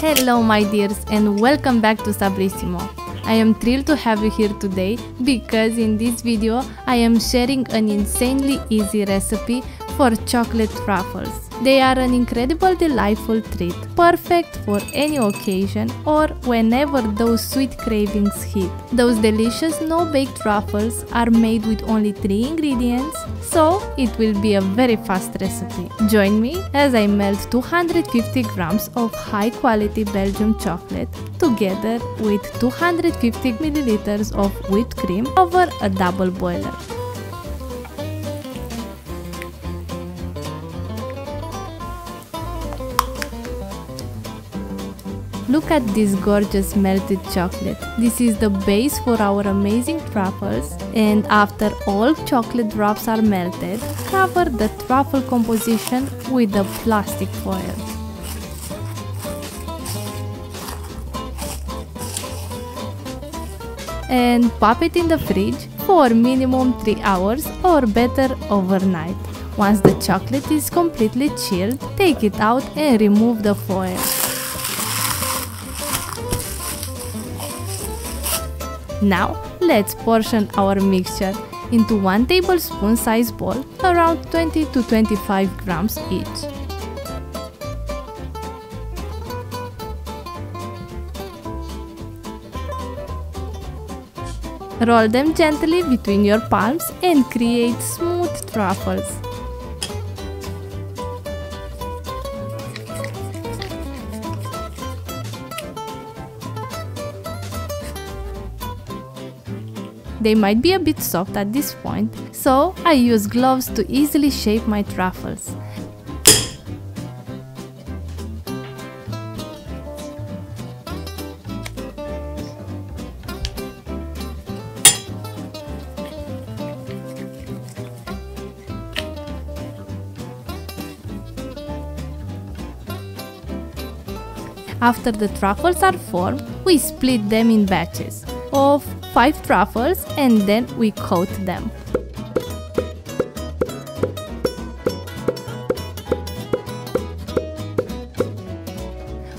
Hello my dears and welcome back to Sabrissimo. I am thrilled to have you here today because in this video I am sharing an insanely easy recipe for chocolate truffles. They are an incredible delightful treat, perfect for any occasion or whenever those sweet cravings hit. Those delicious no-bake truffles are made with only 3 ingredients, so it will be a very fast recipe. Join me as I melt 250 grams of high-quality Belgium chocolate together with 250 milliliters of whipped cream over a double boiler. Look at this gorgeous melted chocolate. This is the base for our amazing truffles, and after all chocolate drops are melted, cover the truffle composition with a plastic foil. And pop it in the fridge for minimum 3 hours or better overnight. Once the chocolate is completely chilled, take it out and remove the foil. Now, let's portion our mixture into 1 tablespoon size bowl, around 20 to 25 grams each. Roll them gently between your palms and create smooth truffles. They might be a bit soft at this point, so I use gloves to easily shape my truffles. After the truffles are formed, we split them in batches of 5 truffles and then we coat them.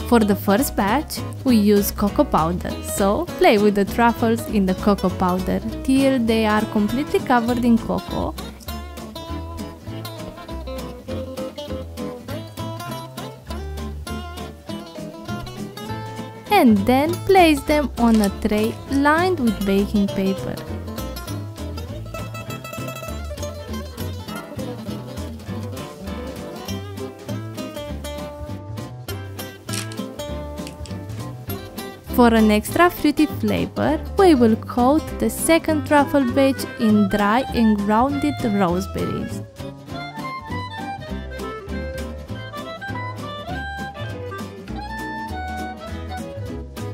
For the first batch, we use cocoa powder, so play with the truffles in the cocoa powder till they are completely covered in cocoa. And then place them on a tray lined with baking paper. For an extra fruity flavor, we will coat the second truffle batch in dry and grounded raspberries.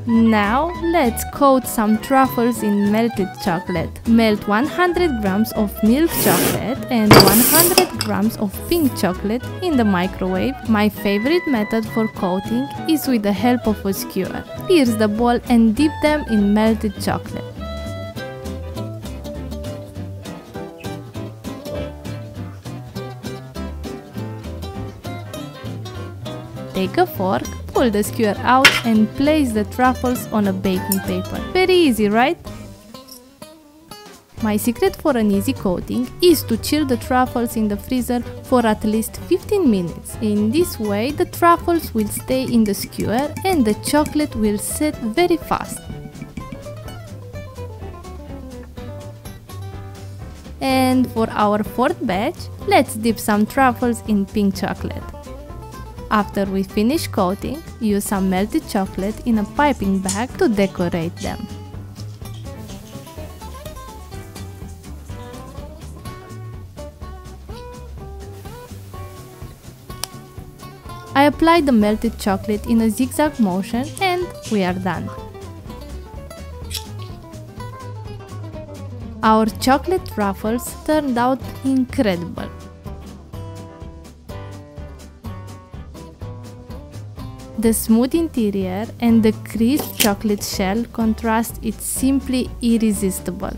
Now let's coat some truffles in melted chocolate. Melt 100 grams of milk chocolate and 100 grams of pink chocolate in the microwave. My favorite method for coating is with the help of a skewer. Pierce the ball and dip them in melted chocolate. Take a fork, pull the skewer out and place the truffles on a baking paper. Very easy, right? My secret for an easy coating is to chill the truffles in the freezer for at least 15 minutes. In this way, the truffles will stay in the skewer and the chocolate will set very fast. And for our 4th batch, let's dip some truffles in pink chocolate. After we finish coating, use some melted chocolate in a piping bag to decorate them. I apply the melted chocolate in a zigzag motion and we are done. Our chocolate truffles turned out incredible. The smooth interior and the crisp chocolate shell contrast, it's simply irresistible.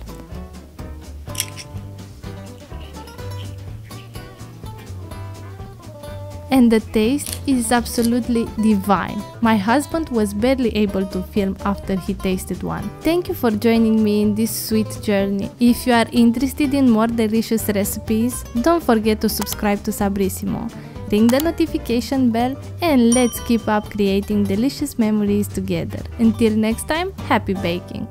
and the taste is absolutely divine. My husband was barely able to film after he tasted one. Thank you for joining me in this sweet journey. If you are interested in more delicious recipes, don't forget to subscribe to Sabrissimo. Ring the notification bell and let's keep up creating delicious memories together. Until next time, happy baking!